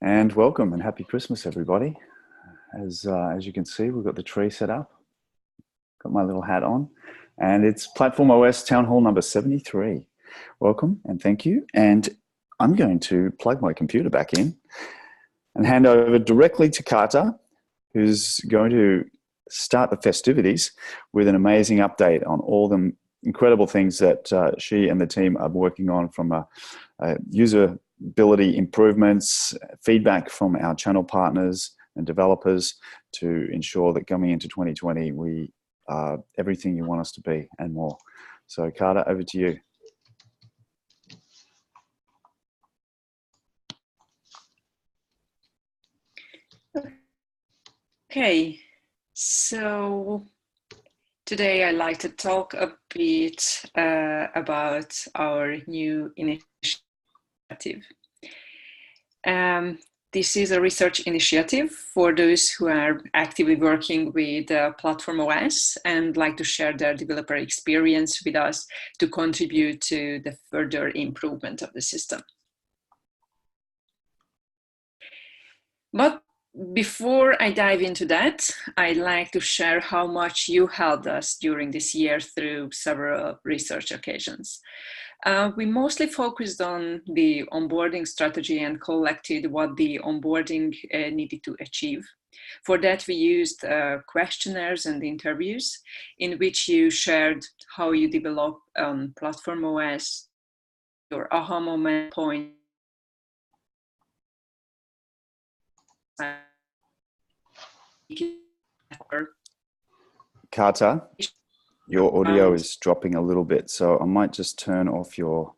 And welcome and happy Christmas, everybody. As you can see, we've got the tree set up. Got my little hat on. And it's platformOS Town Hall number 73. Welcome and thank you. And I'm going to plug my computer back in and hand over directly to Carter, who's going to start the festivities with an amazing update on all the incredible things that she and the team are working on, from a usability improvements, feedback from our channel partners and developers, to ensure that coming into 2020 we are everything you want us to be and more. So Carter, over to you. Okay, so today I'd like to talk a bit about our new initiative. This is a research initiative for those who are actively working with platformOS and like to share their developer experience with us to contribute to the further improvement of the system. But before I dive into that, I'd like to share how much you helped us during this year through several research occasions. We mostly focused on the onboarding strategy and collected what the onboarding needed to achieve. For that, we used questionnaires and interviews in which you shared how you develop platformOS, your aha moment point, Carter, your audio is dropping a little bit, so I might just turn off your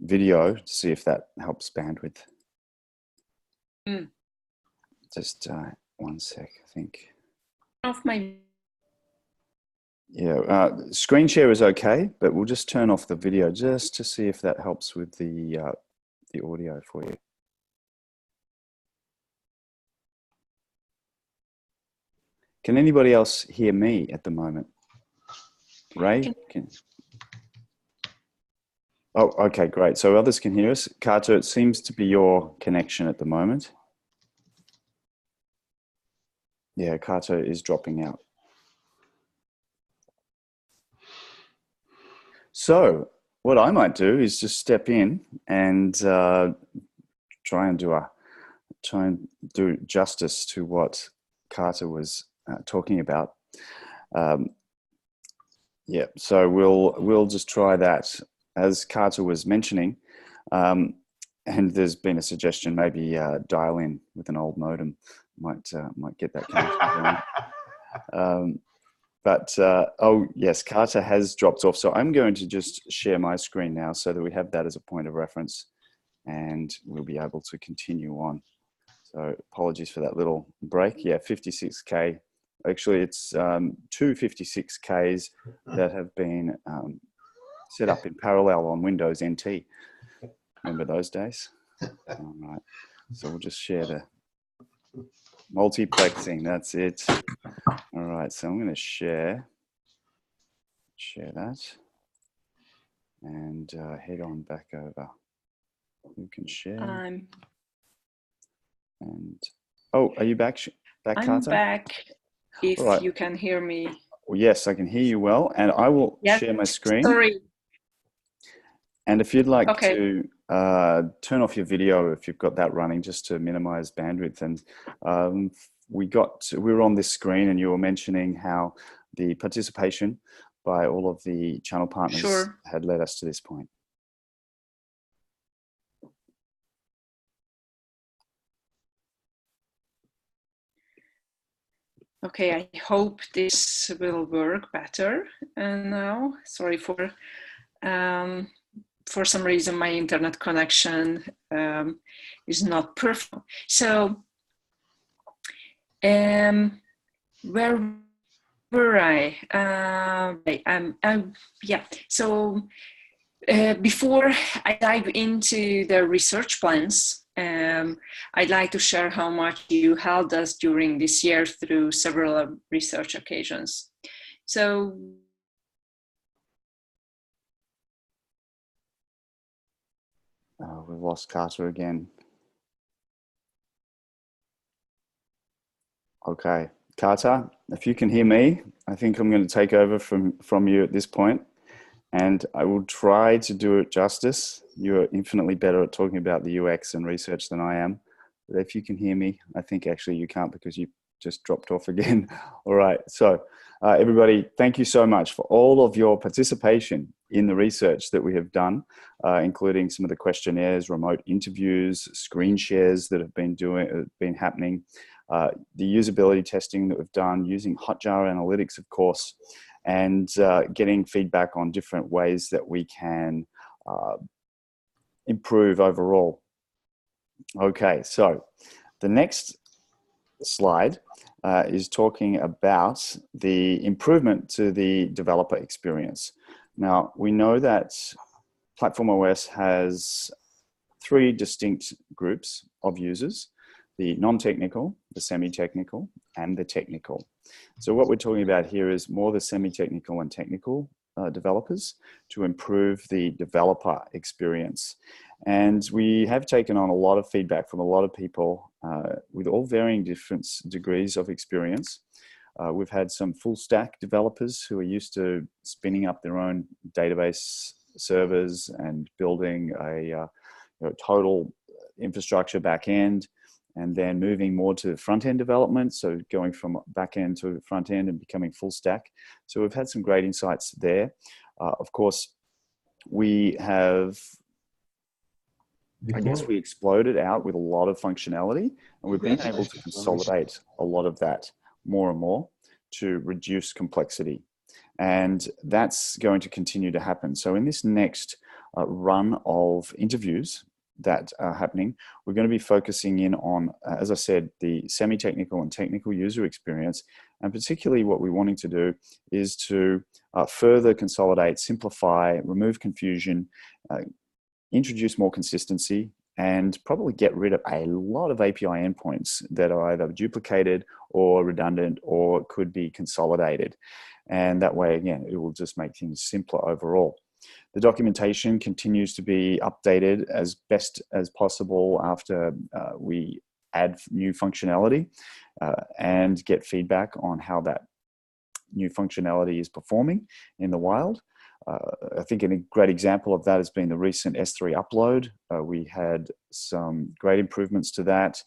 video to see if that helps bandwidth. Just 1 sec, I think. Off my... Yeah, screen share is okay, but we'll just turn off the video just to see if that helps with the audio for you. Can anybody else hear me at the moment? Ray? Oh, okay, great. So others can hear us. Carter, it seems to be your connection at the moment. Yeah, Carter is dropping out. So what I might do is just step in and try and do justice to what Carter was talking about. Yeah, so we'll just try that. As Carter was mentioning, and there's been a suggestion, maybe dial in with an old modem might get that connection going. Oh yes, Carter has dropped off. So I'm going to just share my screen now so that we have that as a point of reference, and we'll be able to continue on. So apologies for that little break. Yeah, 56K. Actually, it's 2 56Ks that have been set up in parallel on Windows NT. Remember those days? All right. So we'll just share the multiplexing. That's it. All right. So I'm going to share that and head on back over. Who can share? And oh, are you back, Carter? I'm back. If right. You can hear me. Well, yes, I can hear you well, and I will share my screen. Sorry. And if you'd like to turn off your video, if you've got that running, just to minimize bandwidth. And we were on this screen, and you were mentioning how the participation by all of the channel partners had led us to this point. Okay, I hope this will work better. And now, sorry for some reason my internet connection is not perfect. So, where were I? Yeah. So before I dive into the research plans, I'd like to share how much you helped us during this year through several research occasions. So we've lost Carter again. Okay. Carter, if you can hear me, I think I'm going to take over from you at this point, and I will try to do it justice. You're infinitely better at talking about the UX and research than I am. But if you can hear me, I think actually you can't because you just dropped off again. All right. So everybody, thank you so much for all of your participation in the research that we have done, including some of the questionnaires, remote interviews, screen shares that have been happening, the usability testing that we've done using Hotjar Analytics, of course, and getting feedback on different ways that we can improve overall. Okay, so the next slide is talking about the improvement to the developer experience. Now, we know that platformOS has 3 distinct groups of users: the non-technical, the semi-technical, and the technical. So what we're talking about here is more the semi-technical and technical developers to improve the developer experience. And we have taken on a lot of feedback from a lot of people with all varying different degrees of experience. We've had some full stack developers who are used to spinning up their own database servers and building a total infrastructure back end, and then moving more to front-end development, so going from back-end to front-end and becoming full stack. So we've had some great insights there. Of course, we have, I guess we exploded out with a lot of functionality, and we've been able to consolidate a lot of that more and more to reduce complexity. And that's going to continue to happen. So in this next run of interviews that are happening, we're going to be focusing in on, as I said, the semi-technical and technical user experience. And particularly what we're wanting to do is to further consolidate, simplify, remove confusion, introduce more consistency, and probably get rid of a lot of API endpoints that are either duplicated or redundant or could be consolidated. And that way, again, it will just make things simpler overall. The documentation continues to be updated as best as possible after we add new functionality and get feedback on how that new functionality is performing in the wild. I think a great example of that has been the recent S3 upload. We had some great improvements to that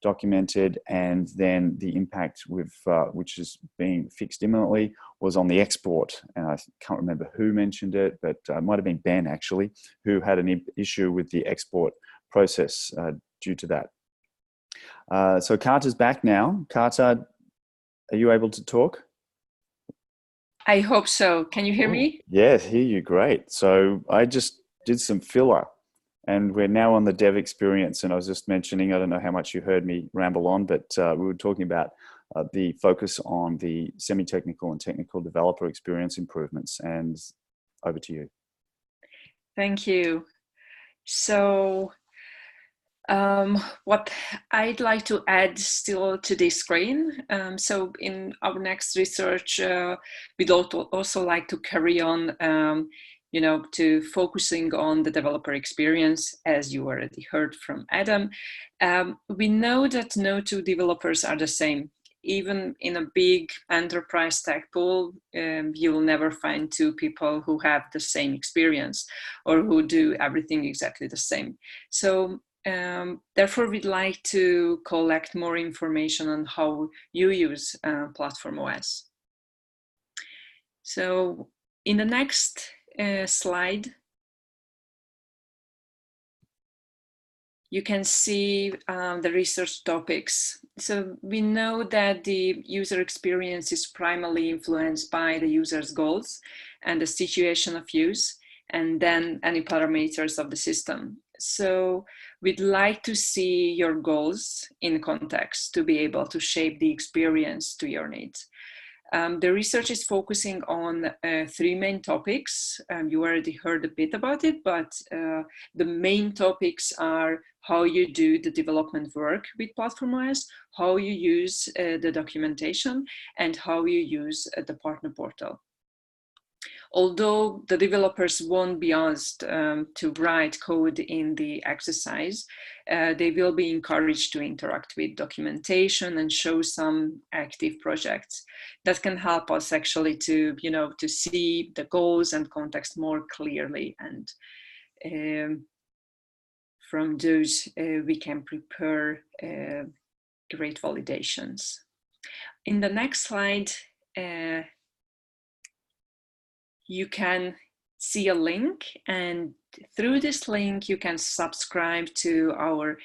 documented, and then the impact with which is being fixed imminently was on the export. And I can't remember who mentioned it, but it might have been Ben actually, who had an issue with the export process due to that. So Carter's back now. Carter, are you able to talk? I hope so. Can you hear me? Yes, hear you great. So I just did some filler, and we're now on the dev experience. And I was just mentioning, I don't know how much you heard me ramble on, but we were talking about the focus on the semi-technical and technical developer experience improvements. And over to you. Thank you. So what I'd like to add still to this screen. So in our next research, we'd also like to carry on to focusing on the developer experience, as you already heard from Adam. We know that no 2 developers are the same. Even in a big enterprise tech pool, you'll never find 2 people who have the same experience or who do everything exactly the same. So therefore, we'd like to collect more information on how you use platformOS. So in the next slide, you can see the research topics. So we know that the user experience is primarily influenced by the user's goals and the situation of use, and then any parameters of the system. So we'd like to see your goals in context to be able to shape the experience to your needs. The research is focusing on 3 main topics. You already heard a bit about it, but the main topics are how you do the development work with platformOS, how you use the documentation, and how you use the partner portal. Although the developers won't be asked to write code in the exercise, they will be encouraged to interact with documentation and show some active projects that can help us actually to, to see the goals and context more clearly. And from those, we can prepare great validations. In the next slide, you can see a link, and through this link you can subscribe to our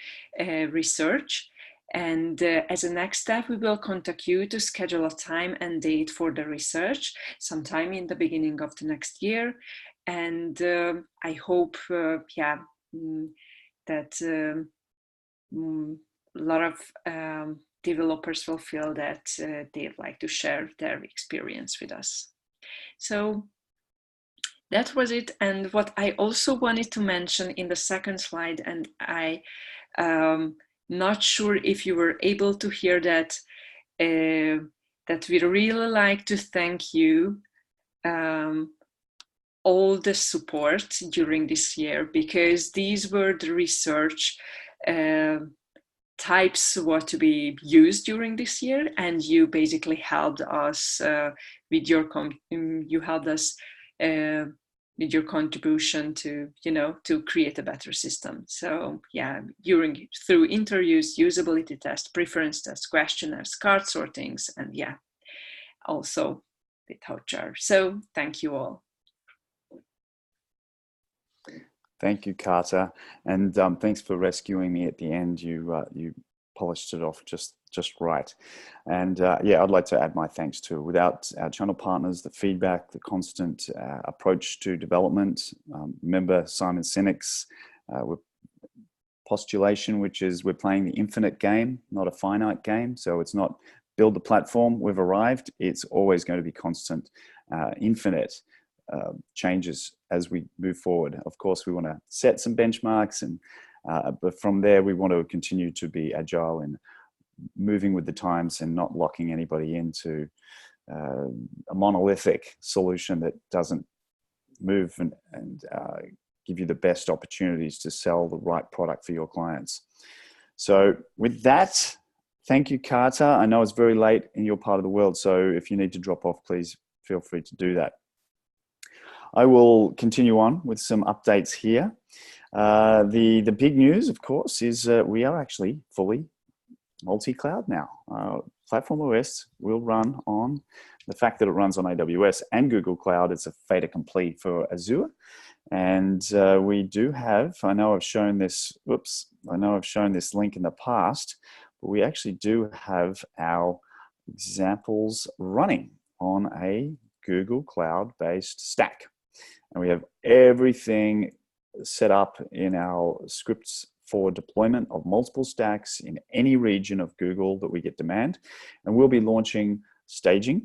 research, and as a next step we will contact you to schedule a time and date for the research sometime in the beginning of the next year. And I hope that a lot of developers will feel that they'd like to share their experience with us. So that was it. And what I also wanted to mention in the second slide, and I not sure if you were able to hear that, that we really like to thank you all the support during this year, because these were the research types what to be used during this year, and you basically helped us with your with your contribution to to create a better system. So yeah, through interviews, usability tests, preference tests, questionnaires, card sortings, and yeah, also with Hotjar. So thank you all. Thank you, Carter, and thanks for rescuing me at the end. You polished it off just right. And yeah, I'd like to add my thanks too. Without our channel partners, the feedback, the constant approach to development. Remember Simon Sinek's postulation, which is we're playing the infinite game, not a finite game. So it's not build the platform, we've arrived. It's always going to be constant, infinite changes as we move forward. Of course, we want to set some benchmarks, and but from there, we want to continue to be agile and moving with the times and not locking anybody into a monolithic solution that doesn't move and give you the best opportunities to sell the right product for your clients. So with that, thank you, Carter. I know it's very late in your part of the world, so if you need to drop off, please feel free to do that. I will continue on with some updates here. The big news, of course, is we are actually fully multi-cloud now. platformOS will run on, the fact that it runs on AWS and Google Cloud, it's a fait accompli for Azure. And we do have, I know I've shown this link in the past, but we actually do have our examples running on a Google Cloud-based stack. And we have everything set up in our scripts for deployment of multiple stacks in any region of Google that we get demand. And we'll be launching staging,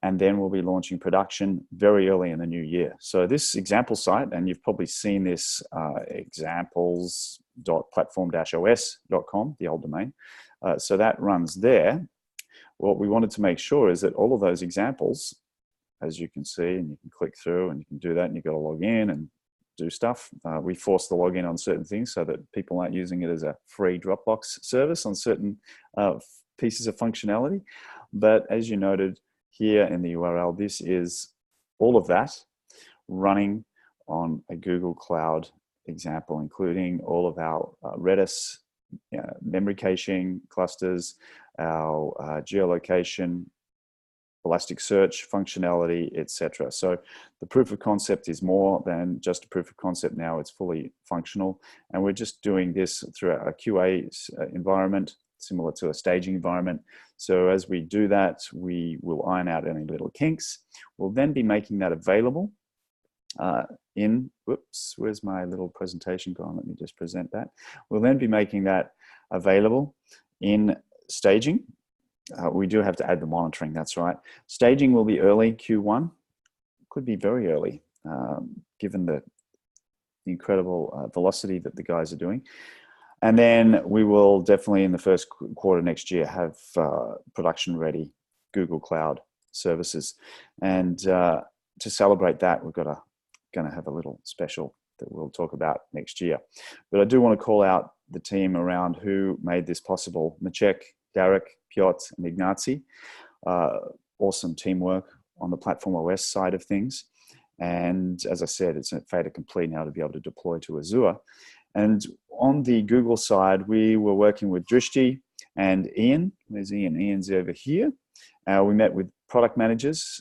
and then we'll be launching production very early in the new year. So this example site, and you've probably seen this, examples.platform-os.com, the old domain. So that runs there. What we wanted to make sure is that all of those examples, as you can see, and you can click through and you can do that, and you've got to log in and do stuff. We force the login on certain things so that people aren't using it as a free Dropbox service on certain pieces of functionality. But as you noted here in the URL, this is all of that running on a Google Cloud example, including all of our Redis memory caching clusters, our geolocation, Elasticsearch functionality, etc. So the proof of concept is more than just a proof of concept now. It's fully functional, and we're just doing this through a QA environment, similar to a staging environment. So as we do that, we will iron out any little kinks. We'll then be making that available whoops, where's my little presentation gone? Let me just present that. We'll then be making that available in staging. We do have to add the monitoring, that's right. Staging will be early Q1, could be very early, given the incredible velocity that the guys are doing. And then we will definitely in the first quarter next year have production ready Google Cloud services. And to celebrate that, we're going to have a little special that we'll talk about next year. But I do want to call out the team around who made this possible. Maciek, Derek, Piotr, and Ignacy. Awesome teamwork on the platformOS side of things. And as I said, it's a fait accompli now to be able to deploy to Azure. And on the Google side, we were working with Drishti and Ian. Where's Ian? Ian's over here. We met with product managers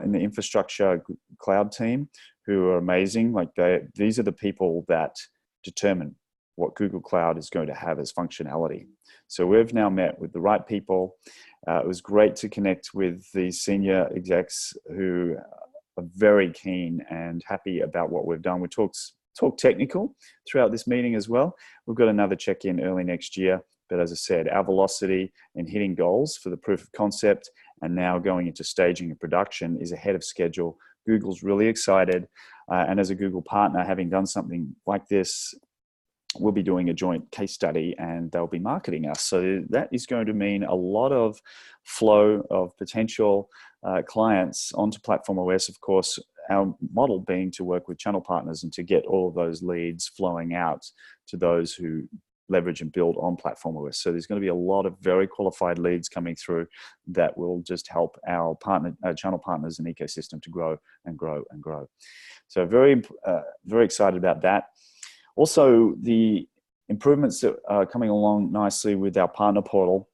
in the infrastructure cloud team who are amazing. Like these are the people that determine what Google Cloud is going to have as functionality. So we've now met with the right people. It was great to connect with these senior execs who are very keen and happy about what we've done. We talk technical throughout this meeting as well. We've got another check-in early next year. But as I said, our velocity in hitting goals for the proof of concept and now going into staging and production is ahead of schedule. Google's really excited. And as a Google partner, having done something like this, we'll be doing a joint case study and they'll be marketing us. So that is going to mean a lot of flow of potential clients onto platformOS. Of course, our model being to work with channel partners and to get all of those leads flowing out to those who leverage and build on platformOS. So there's going to be a lot of very qualified leads coming through that will just help our channel partners and ecosystem to grow and grow and grow. So very excited about that. Also, the improvements that are coming along nicely with our partner portal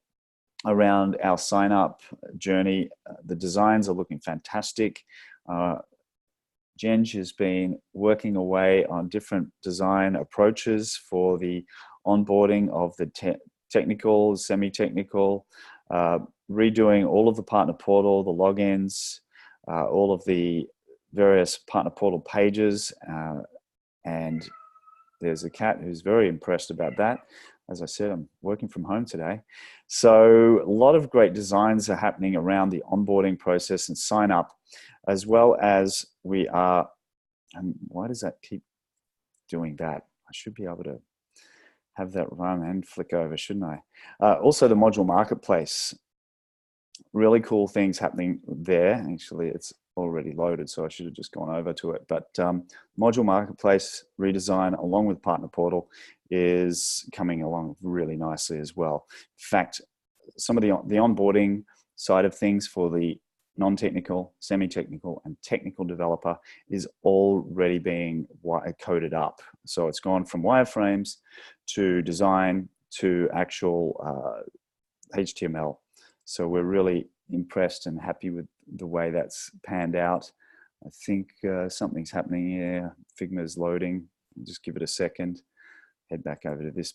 around our sign up journey. The designs are looking fantastic. Jeng has been working away on different design approaches for the onboarding of the technical, semi-technical, redoing all of the partner portal, the logins, all of the various partner portal pages. And there's a cat who's very impressed about that. As I said, I'm working from home today. So a lot of great designs are happening around the onboarding process and sign up, as well as we are, and why does that keep doing that? I should be able to have that run and flick over, shouldn't I? Also the module marketplace, really cool things happening there. Actually, it's already loaded, so I should have just gone over to it. But module marketplace redesign along with partner portal is coming along really nicely as well. In fact, some of the onboarding side of things for the non-technical, semi-technical, and technical developer is already being coded up. So it's gone from wireframes to design to actual HTML. So we're really impressed and happy with the way that's panned out. I think something's happening here. Figma's loading. Just give it a second. Head back over to this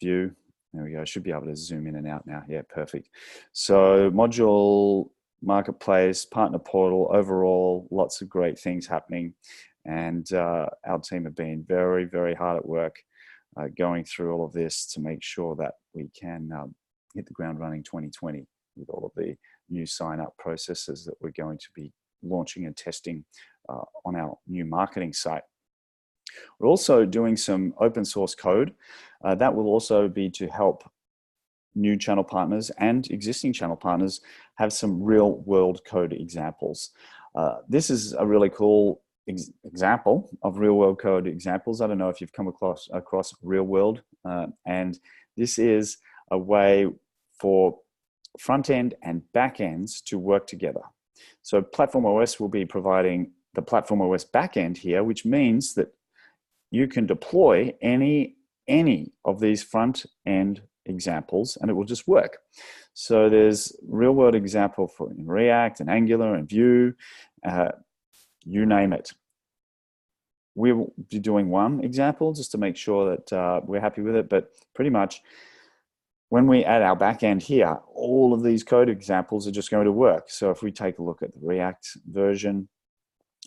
view. There we go. I should be able to zoom in and out now. Yeah, perfect. So module marketplace, partner portal, overall, lots of great things happening. And our team have been very, very hard at work going through all of this to make sure that we can hit the ground running 2020 with all of the new sign-up processes that we're going to be launching and testing on our new marketing site. We're also doing some open source code. That will also be to help new channel partners and existing channel partners have some real world code examples. This is a really cool example of real world code examples. I don't know if you've come across real world, and this is a way for front end and back ends to work together. So platformOS will be providing the platformOS backend here, which means that you can deploy any of these front end examples and it will just work. So there's real world example for in React and Angular and Vue, you name it. We will be doing one example just to make sure that we're happy with it, but pretty much when we add our backend here, all of these code examples are just going to work. So if we take a look at the React version,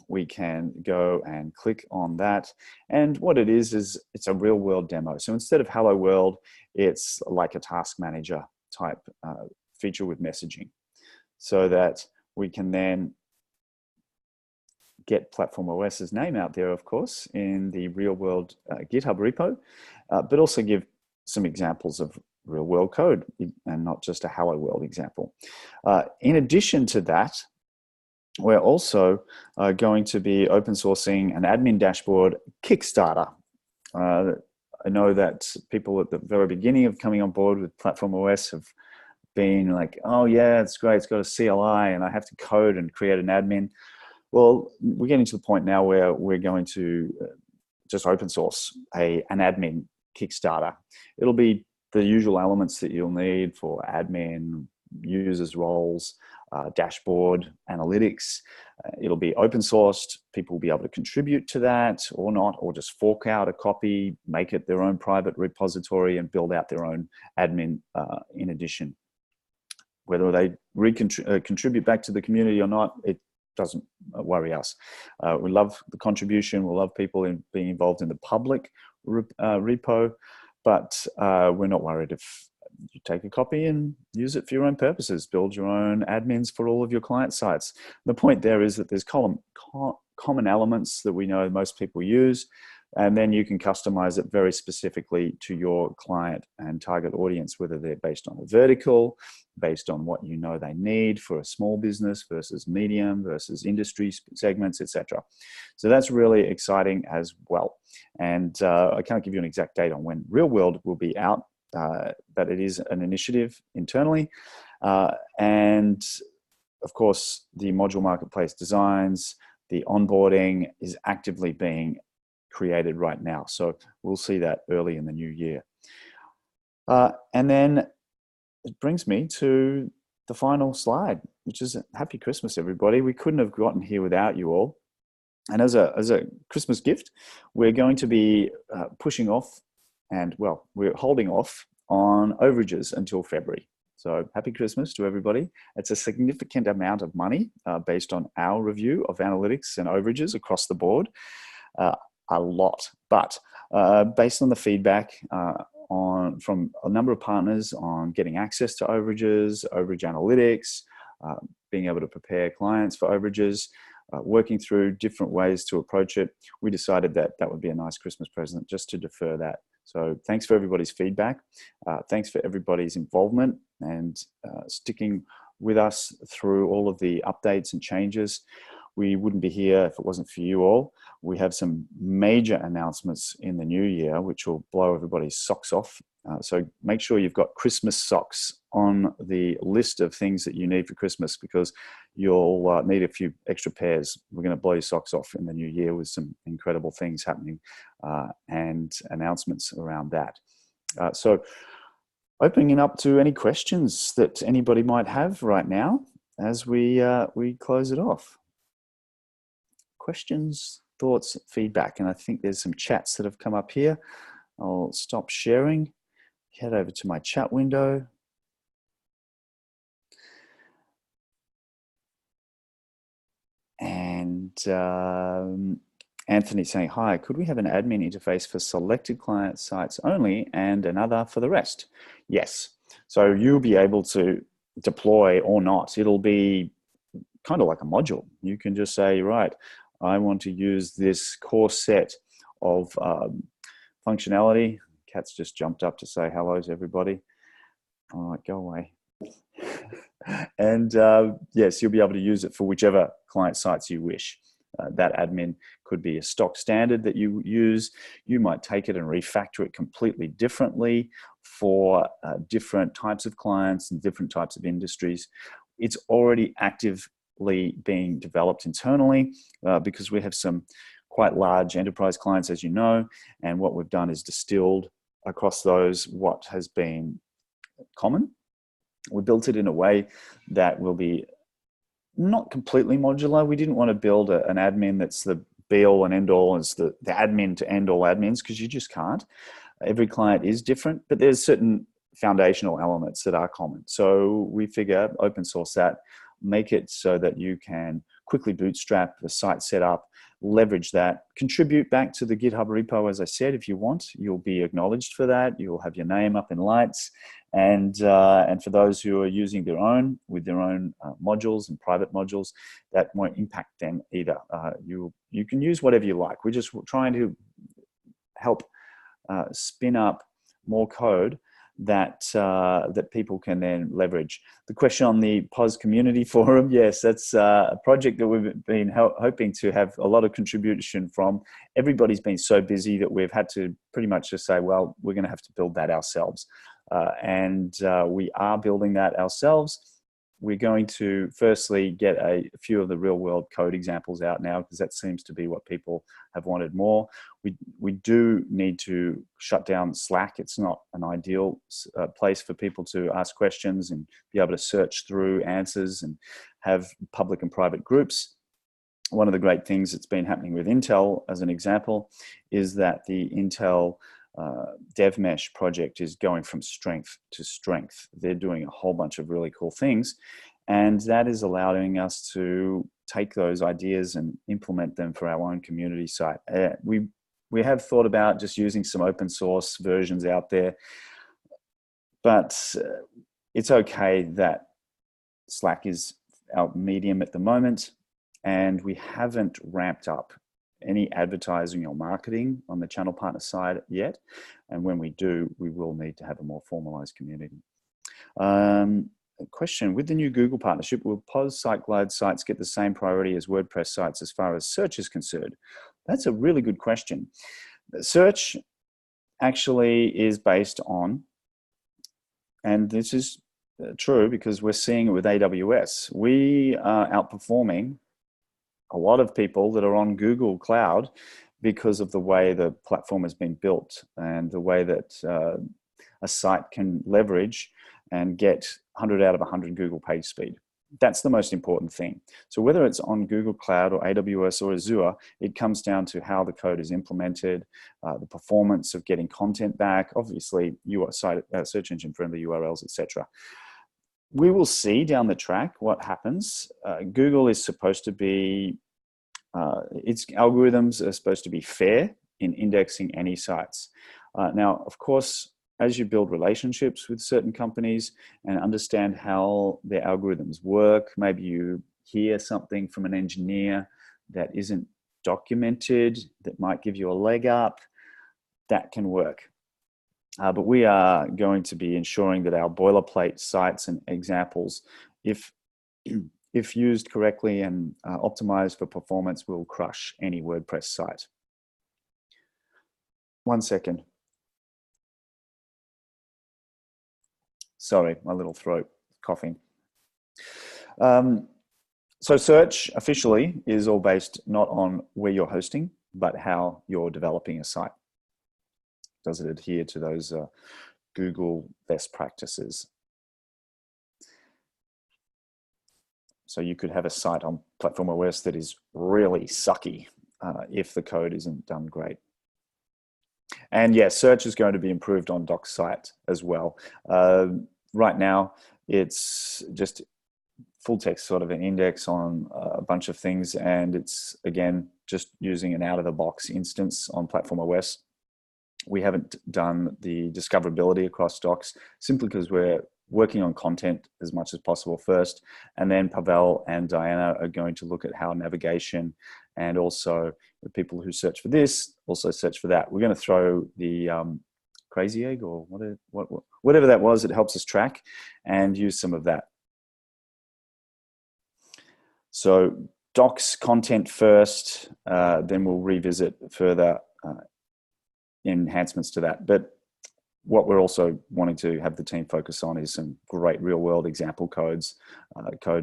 we can go and click on that. And what it is it's a real world demo. So instead of hello world, it's like a task manager type feature with messaging so that we can then get platformOS's name out there, of course, in the real world GitHub repo, but also give some examples of real world code and not just a hello world example. In addition to that, we're also going to be open sourcing an admin dashboard Kickstarter. I know that people at the very beginning of coming on board with platformOS have been like, oh yeah, it's great, it's got a CLI and I have to code and create an admin. Well, we're getting to the point now where we're going to just open source an admin Kickstarter. It'll be the usual elements that you'll need for admin, users roles, dashboard, analytics. It'll be open sourced. People will be able to contribute to that or not, or just fork out a copy, make it their own private repository and build out their own admin in addition. Whether they contribute back to the community or not, it doesn't worry us. We love the contribution. We love people being involved in the public repo, but we're not worried if you take a copy and use it for your own purposes. Build your own admins for all of your client sites. The point there is that there's common elements that we know most people use, and then you can customize it very specifically to your client and target audience, whether they're based on a vertical, based on what you know they need for a small business versus medium versus industry segments, etc. So that's really exciting as well. And I can't give you an exact date on when Real World will be out, but it is an initiative internally. And of course, the module marketplace designs, the onboarding is actively being created right now. So we'll see that early in the new year. And then it brings me to the final slide, which is Happy Christmas, everybody. We couldn't have gotten here without you all. And as a Christmas gift, we're going to be pushing off and, well, we're holding off on overages until February. So happy Christmas to everybody. It's a significant amount of money based on our review of analytics and overages across the board. A lot, but based on the feedback from a number of partners on getting access to overages, overage analytics, being able to prepare clients for overages, working through different ways to approach it, we decided that that would be a nice Christmas present just to defer that. So thanks for everybody's feedback. Thanks for everybody's involvement and sticking with us through all of the updates and changes. We wouldn't be here if it wasn't for you all. We have some major announcements in the new year, which will blow everybody's socks off. So make sure you've got Christmas socks on the list of things that you need for Christmas, because you'll need a few extra pairs. We're going to blow your socks off in the new year with some incredible things happening and announcements around that. So opening it up to any questions that anybody might have right now as we close it off. Questions, thoughts, feedback, and I think there's some chats that have come up here. I'll stop sharing, head over to my chat window. And Anthony saying, hi, could we have an admin interface for selected client sites only and another for the rest? Yes. So you'll be able to deploy or not. It'll be kind of like a module. You can just say, right, I want to use this core set of functionality. Cat's just jumped up to say hello to everybody. All right, go away. And yes, you'll be able to use it for whichever client sites you wish. That admin could be a stock standard that you use. You might take it and refactor it completely differently for different types of clients and different types of industries. It's already actively being developed internally because we have some quite large enterprise clients, as you know, and what we've done is distilled across those what has been common. We built it in a way that will be not completely modular. We didn't want to build an admin that's the be all and end all as the admin to end all admins, because you just can't. Every client is different, but there's certain foundational elements that are common. So we figure open source that, make it so that you can quickly bootstrap the site setup, leverage that, contribute back to the GitHub repo, as I said, if you want. You'll be acknowledged for that. You'll have your name up in lights. And for those who are using their own, with their own modules and private modules, that won't impact them either. You can use whatever you like. We're just trying to help spin up more code that people can then leverage. The question on the POS community forum, yes, that's a project that we've been hoping to have a lot of contribution from. Everybody's been so busy that we've had to pretty much just say, well, we're going to have to build that ourselves. And we are building that ourselves. We're going to firstly get a few of the real world code examples out now, because that seems to be what people have wanted more. We do need to shut down Slack. It's not an ideal place for people to ask questions and be able to search through answers and have public and private groups. One of the great things that's been happening with Intel, as an example, is that the Intel DevMesh project is going from strength to strength. They're doing a whole bunch of really cool things, and that is allowing us to take those ideas and implement them for our own community site. We have thought about just using some open source versions out there, but it's okay that Slack is our medium at the moment, and we haven't ramped up any advertising or marketing on the channel partner side yet. And when we do, we will need to have a more formalized community. A question, with the new Google partnership, will POS SiteGlide sites get the same priority as WordPress sites as far as search is concerned? That's a really good question. Search actually is based on, and this is true because we're seeing it with AWS, we are outperforming a lot of people that are on Google Cloud because of the way the platform has been built and the way that a site can leverage and get 100 out of 100 Google page speed. That's the most important thing. So whether it's on Google Cloud or AWS or Azure, it comes down to how the code is implemented, the performance of getting content back, obviously search engine friendly URLs, etc. We will see down the track what happens. Google is supposed to be, its algorithms are supposed to be fair in indexing any sites. Now, of course, as you build relationships with certain companies and understand how their algorithms work, maybe you hear something from an engineer that isn't documented, that might give you a leg up, that can work. But we are going to be ensuring that our boilerplate sites and examples, if used correctly and optimized for performance, will crush any WordPress site. 1 second. Sorry, my little throat coughing. So search officially is all based not on where you're hosting, but how you're developing a site. Does it adhere to those Google best practices? So you could have a site on platformOS that is really sucky if the code isn't done great. And yes, search is going to be improved on DocSite as well. Right now, it's just full text sort of an index on a bunch of things, and it's, again, just using an out-of-the-box instance on platformOS. We haven't done the discoverability across docs simply because we're working on content as much as possible first, and then Pavel and Diana are going to look at how navigation and also the people who search for this also search for that. We're going to throw the crazy egg or whatever that was, it helps us track, and use some of that. So docs content first, then we'll revisit further enhancements to that. But what we're also wanting to have the team focus on is some great real world example code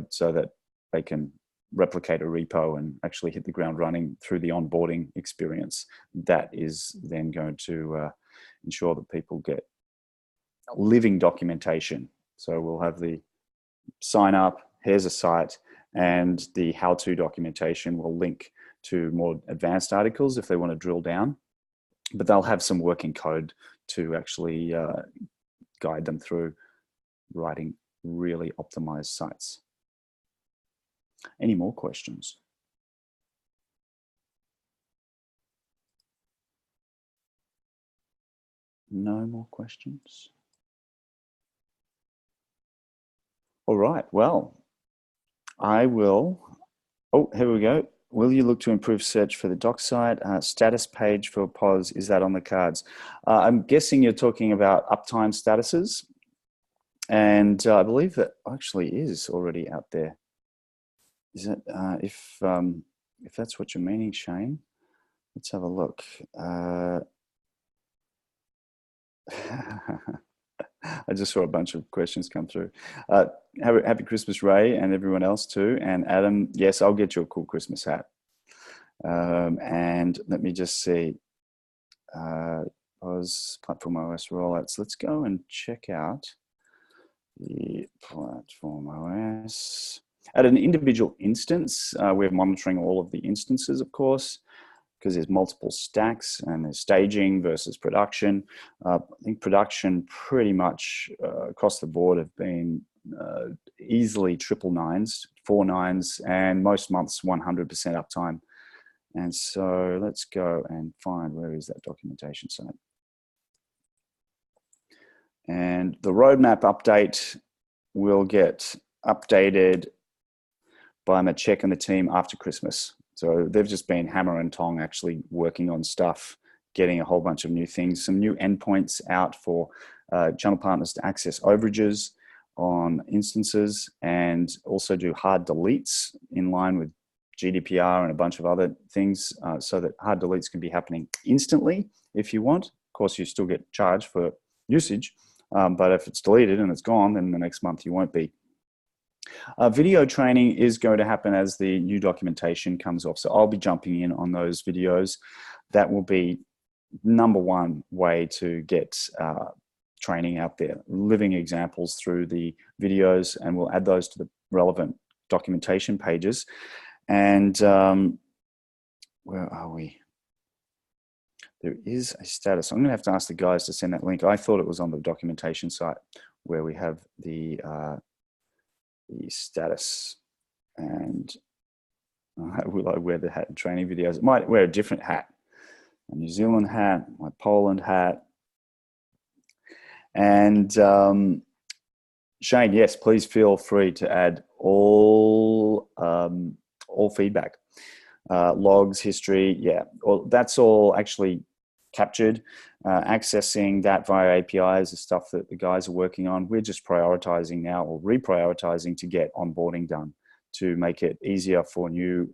so that they can replicate a repo and actually hit the ground running through the onboarding experience. That is then going to ensure that people get living documentation. So we'll have the sign up, here's a site, and the how-to documentation will link to more advanced articles if they want to drill down, but they'll have some working code to actually guide them through writing really optimized sites. Any more questions? No more questions? All right, well, I will, oh, here we go. will you look to improve search for the doc site? Status page for POS, is that on the cards? I'm guessing you're talking about uptime statuses. And I believe that actually is already out there. Is it? If that's what you're meaning, Shane, let's have a look. I just saw a bunch of questions come through. Happy Christmas, Ray, and everyone else too. And Adam, yes, I'll get you a cool Christmas hat. And let me just see. platformOS rollouts. Let's go and check out the platformOS. At an individual instance, we're monitoring all of the instances, of course, because there's multiple stacks and there's staging versus production. I think production pretty much across the board have been easily triple nines, 4 nines, and most months 100% uptime. And so let's go and find, where is that documentation site? And the roadmap update will get updated by Maciek and the team after Christmas. So they've just been hammer and tong actually working on stuff, getting a whole bunch of new things, some new endpoints out for channel partners to access overages on instances, and also do hard deletes in line with GDPR and a bunch of other things, so that hard deletes can be happening instantly if you want. Of course, you still get charged for usage, but if it's deleted and it's gone, then the next month you won't be. Video training is going to happen as the new documentation comes off. So I'll be jumping in on those videos. That will be #1 way to get training out there, living examples through the videos, and we'll add those to the relevant documentation pages. And where are we? There is a status. I'm going to have to ask the guys to send that link. I thought it was on the documentation site where we have the status. And will I wear the hat in training videos? I might wear a different hat, a New Zealand hat, my Poland hat. And Shane, yes, please feel free to add all feedback, logs, history, yeah, that's all actually captured. Accessing that via APIs is stuff that the guys are working on. We're just prioritizing now, or reprioritizing, to get onboarding done, to make it easier for new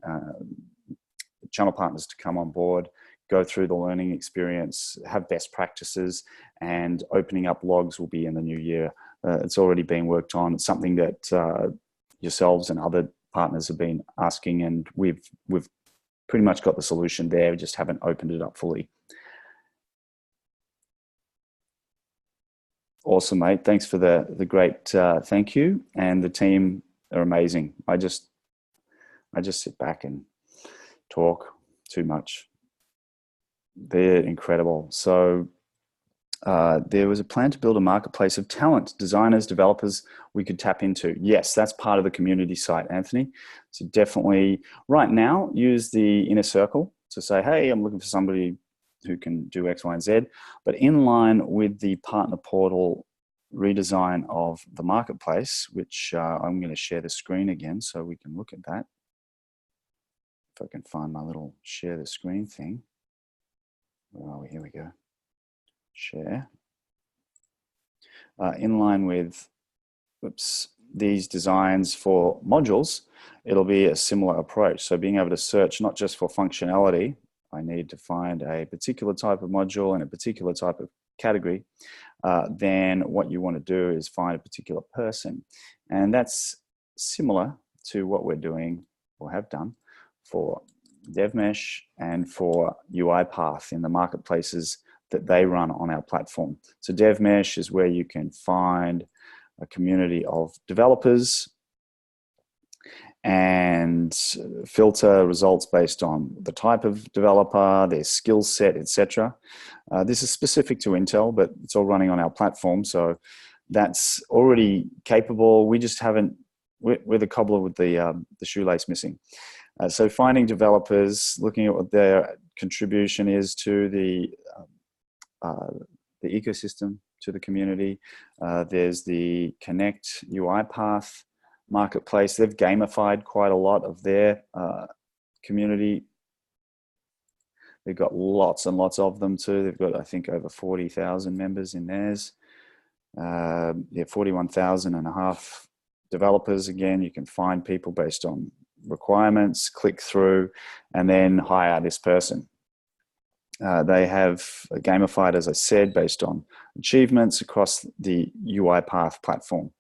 channel partners to come on board, go through the learning experience, have best practices, and opening up logs will be in the new year. It's already being worked on. It's something that yourselves and other partners have been asking, and we've pretty much got the solution there. We just haven't opened it up fully. Awesome, mate. Thanks for the great thank you. And the team are amazing. I just sit back and talk too much. They're incredible. So there was a plan to build a marketplace of talent, designers, developers we could tap into. Yes, that's part of the community site, Anthony. So definitely right now use the inner circle to say, hey, I'm looking for somebody who can do X, Y, and Z. But in line with the partner portal redesign of the marketplace, which I'm going to share the screen again so we can look at that. If I can find my little share the screen thing. Where are we? Here we go. Share. In line with these designs for modules, it'll be a similar approach. So being able to search not just for functionality, I need to find a particular type of module and a particular type of category, then what you want to do is find a particular person. And that's similar to what we're doing or have done for DevMesh and for UiPath in the marketplaces that they run on our platform. So DevMesh is where you can find a community of developers and filter results based on the type of developer, their skill set, etc. This is specific to Intel, but it's all running on our platform, so that's already capable. We just haven't, we're the cobbler with the shoelace missing. So finding developers, looking at what their contribution is to the ecosystem, to the community. There's the Connect UiPath marketplace. They've gamified quite a lot of their community. They've got lots and lots of them too. They've got, I think, over 40,000 members in theirs. Yeah, 41,000 and a half developers. Again, you can find people based on requirements, click through, and then hire this person. They have gamified, as I said, based on achievements across the UiPath platform.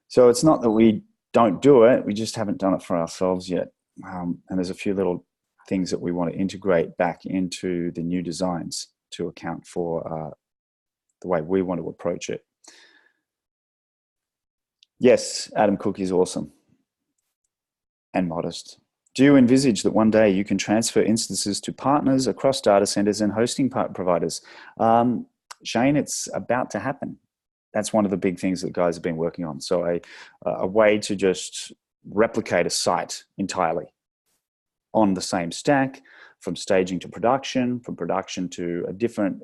So it's not that we don't do it, we just haven't done it for ourselves yet. And there's a few little things that we want to integrate back into the new designs to account for the way we want to approach it. Yes, Adam Cook is awesome and modest. Do you envisage that one day you can transfer instances to partners across data centers and hosting providers? Shane, it's about to happen. That's one of the big things that guys have been working on. So a way to just replicate a site entirely on the same stack, from staging to production, from production to a different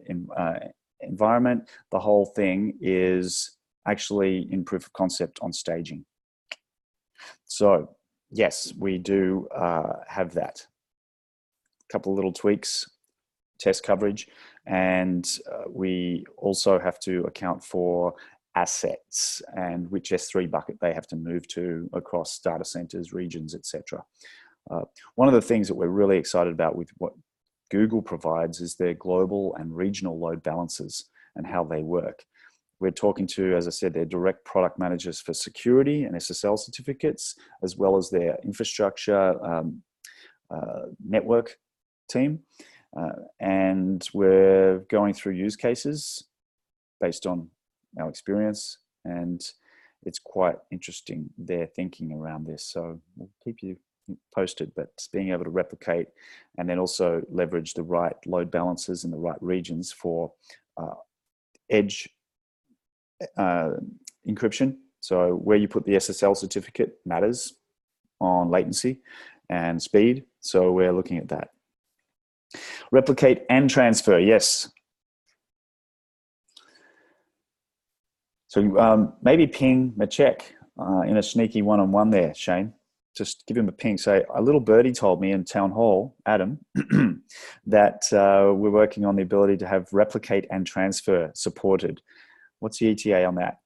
environment. The whole thing is actually in proof of concept on staging. So yes, we do have that. A couple of little tweaks, test coverage, and we also have to account for assets and which S3 bucket they have to move to across data centers, regions, etc. One of the things that we're really excited about with what Google provides is their global and regional load balancers and how they work. We're talking to, as I said, their direct product managers for security and SSL certificates, as well as their infrastructure network team. And we're going through use cases based on our experience, and it's quite interesting, their thinking around this. So we'll keep you posted, but being able to replicate and then also leverage the right load balancers in the right regions for edge encryption. So where you put the SSL certificate matters on latency and speed. So we're looking at that. Replicate and transfer, yes. So maybe ping Maciek in a sneaky one-on-one there, Shane. Just give him a ping. Say, a little birdie told me in town hall, Adam, that we're working on the ability to have replicate and transfer supported. What's the ETA on that?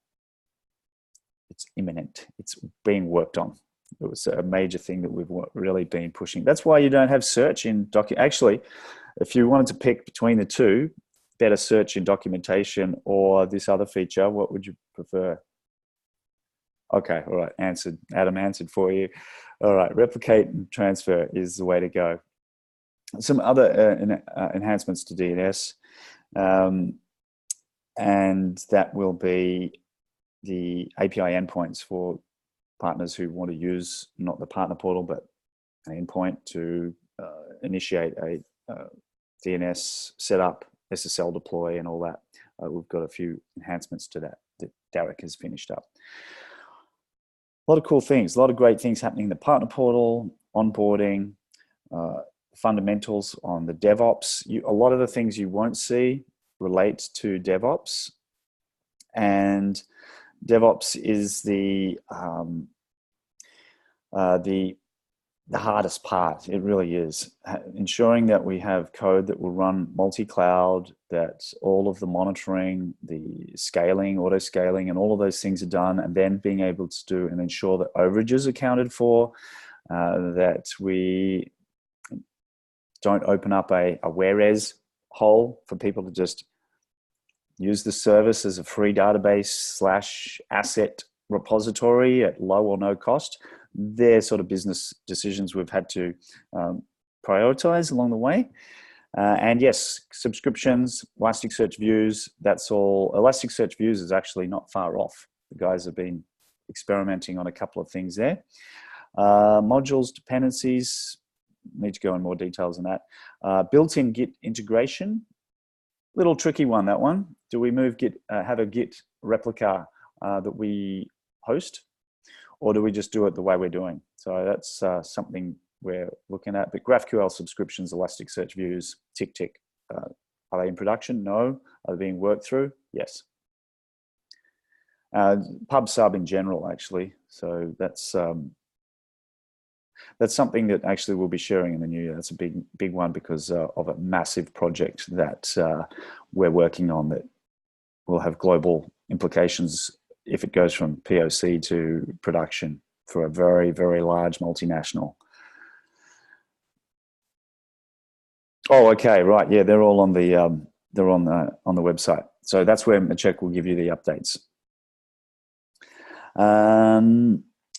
It's imminent. It's being worked on. It was a major thing that we've really been pushing. That's why you don't have search in Actually, if you wanted to pick between the two, better search in documentation or this other feature, what would you prefer? Okay, all right, answered. Adam answered for you. All right, replicate and transfer is the way to go. Some other enhancements to DNS, and that will be the API endpoints for partners who want to use not the partner portal, but an endpoint to initiate a DNS setup, SSL deploy, and all that. We've got a few enhancements to that Derek has finished up. A lot of cool things, a lot of great things happening in the partner portal, onboarding, fundamentals on the DevOps. A lot of the things you won't see relate to DevOps, and DevOps is the hardest part. It really is. Ensuring that we have code that will run multi-cloud, that all of the monitoring, the scaling, auto-scaling, and all of those things are done, and then being able to do and ensure that overages are accounted for, that we don't open up a whereas hole for people to just use the service as a free database / asset repository at low or no cost. They're sort of business decisions we've had to prioritize along the way. And yes, subscriptions, Elasticsearch views, that's all. Elasticsearch views is actually not far off. The guys have been experimenting on a couple of things there. Modules, dependencies, need to go in more details on that. Built-in Git integration, little tricky one, that one. Do we move Git, have a Git replica that we host? Or do we just do it the way we're doing? So that's something we're looking at. But GraphQL subscriptions, Elasticsearch views, tick. Are they in production? No. Are they being worked through? Yes. Pub sub in general, actually. So that's That's something that actually we'll be sharing in the new year. That's a big one because of a massive project that we're working on that will have global implications if it goes from POC to production for a very, very large multinational. Oh, okay, right. Yeah, they're all on the website. So that's where Maciek will give you the updates.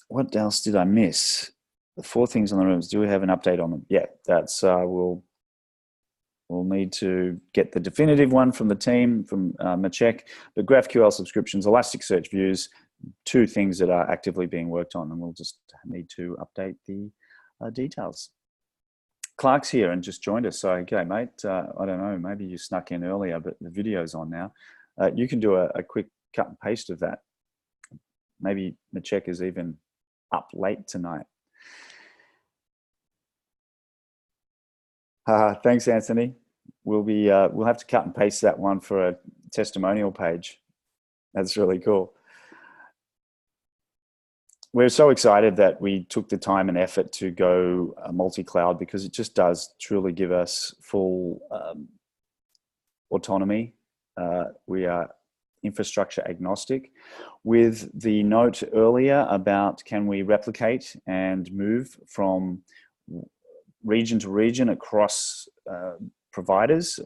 What else did I miss? The 4 things on the rooms. Do we have an update on them? Yeah, that's we'll need to get the definitive one from the team, from Maciek. But GraphQL subscriptions, Elasticsearch views, 2 things that are actively being worked on, and we'll just need to update the details. Clark's here and just joined us. So, okay, mate. I don't know, maybe you snuck in earlier, but the video's on now. You can do a quick cut and paste of that. Maybe Maciek is even up late tonight. Thanks, Anthony. We'll have to cut and paste that one for a testimonial page. That's really cool. We're so excited that we took the time and effort to go multi-cloud because it just does truly give us full autonomy. We are infrastructure agnostic. With the note earlier about can we replicate and move from region to region across providers,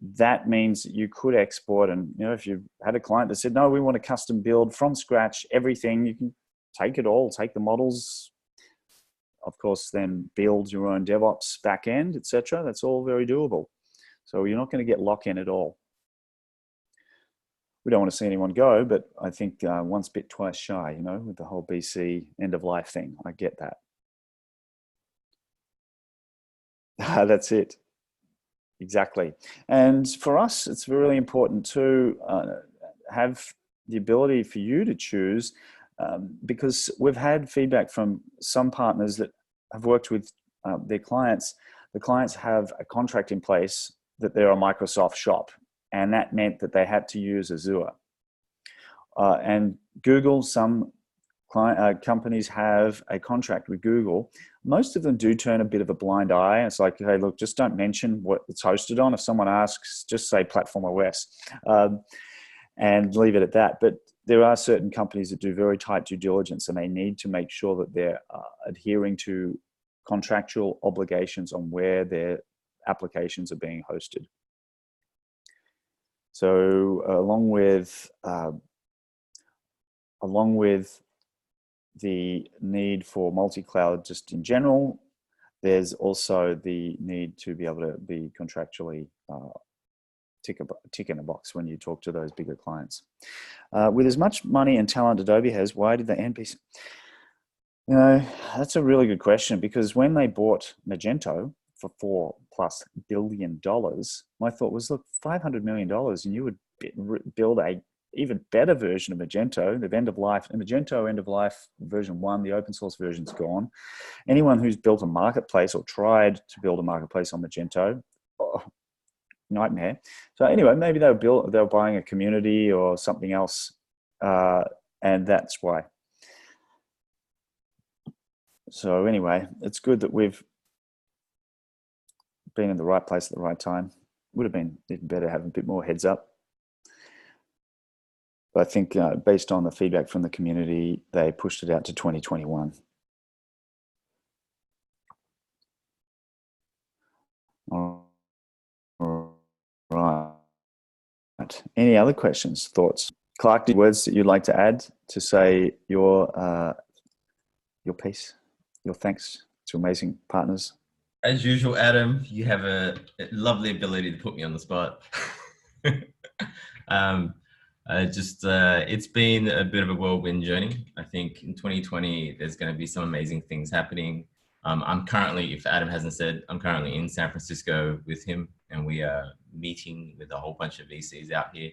that means you could export. And if you had a client that said, no, we want to custom build from scratch everything, you can take it all, take the models, of course, then build your own DevOps backend, etc. That's all very doable. So you're not going to get lock-in at all. We don't want to see anyone go, but I think once bit, twice shy, with the whole BC end of life thing. I get that. That's it. Exactly. And for us, it's really important to have the ability for you to choose, because we've had feedback from some partners that have worked with their clients. The clients have a contract in place that they're a Microsoft shop, and that meant that they had to use Azure. And Google, some companies have a contract with Google. Most of them do turn a bit of a blind eye. It's like, hey, look, just don't mention what it's hosted on. If someone asks, just say platformOS and leave it at that. But there are certain companies that do very tight due diligence, and they need to make sure that they're adhering to contractual obligations on where their applications are being hosted. So along with the need for multi-cloud just in general, there's also the need to be able to be contractually tick in a box when you talk to those bigger clients. With as much money and talent Adobe has, why did the NPC? That's a really good question, because when they bought Magento for $4+ billion, my thought was, look, $500 million, and you would build a even better version of Magento. They've end of life, and Magento end of life version 1, the open source version's gone. Anyone who's built a marketplace or tried to build a marketplace on Magento, nightmare. So anyway, maybe they were buying a community or something else, and that's why. So anyway, it's good that we've been in the right place at the right time. Would have been even better having a bit more heads up. But I think based on the feedback from the community, they pushed it out to 2021. All right. Any other questions, thoughts? Clark, words that you'd like to add to say your piece, your thanks to amazing partners? As usual, Adam, you have a lovely ability to put me on the spot. It's been a bit of a whirlwind journey. I think in 2020, there's going to be some amazing things happening. I'm currently, if Adam hasn't said, I'm currently in San Francisco with him, and we are meeting with a whole bunch of VCs out here,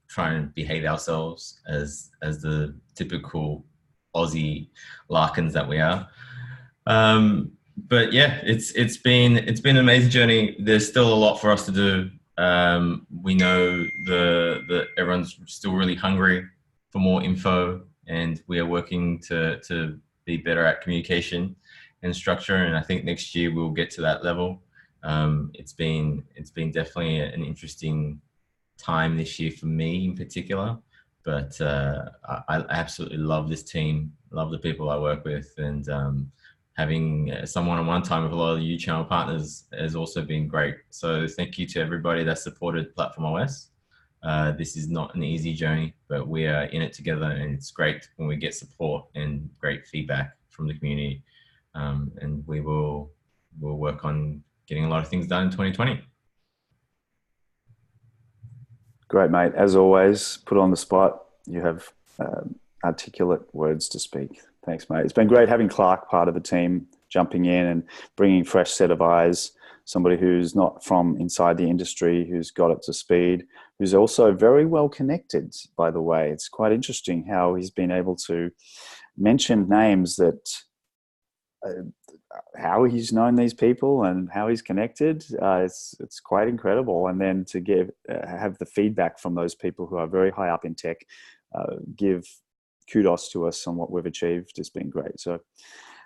trying to behave ourselves as the typical Aussie Larkins that we are. But yeah, it's been an amazing journey. There's still a lot for us to do. We know that everyone's still really hungry for more info, and we are working to be better at communication. and structure. And I think next year we'll get to that level. It's been definitely an interesting time this year for me in particular, but I absolutely love this team, love the people I work with, and having some one-on-one time with a lot of you channel partners has also been great. So thank you to everybody that supported platformOS. This is not an easy journey, but we are in it together, and it's great when we get support and great feedback from the community. And we'll work on getting a lot of things done in 2020. Great, mate. As always, put on the spot. You have articulate words to speak. Thanks, mate. It's been great having Clark part of the team, jumping in and bringing a fresh set of eyes, somebody who's not from inside the industry, who's got it to speed, who's also very well connected, by the way. It's quite interesting how he's been able to mention names that how he's known these people and how he's connected. It's quite incredible. And then to have the feedback from those people who are very high up in tech, give kudos to us on what we've achieved has been great. So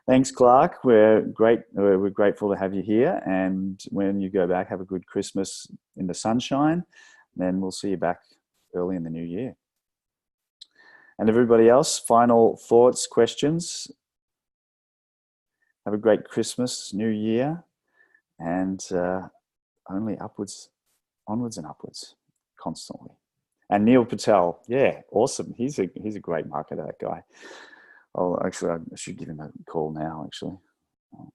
thanks, Clark. We're grateful to have you here. And when you go back, have a good Christmas in the sunshine. Then we'll see you back early in the new year. And everybody else, final thoughts, questions? Have a great Christmas, New Year, and only onwards and upwards, constantly. And Neil Patel, yeah, awesome. He's a great marketer, that guy. I should give him a call now, actually. I'll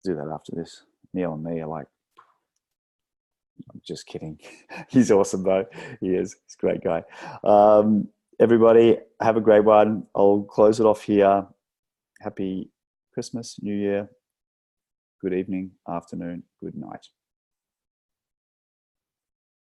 do that after this. Neil and me are like, I'm just kidding. He's awesome, though. He is. He's a great guy. Everybody, have a great one. I'll close it off here. Happy Christmas, New Year, good evening, afternoon, good night.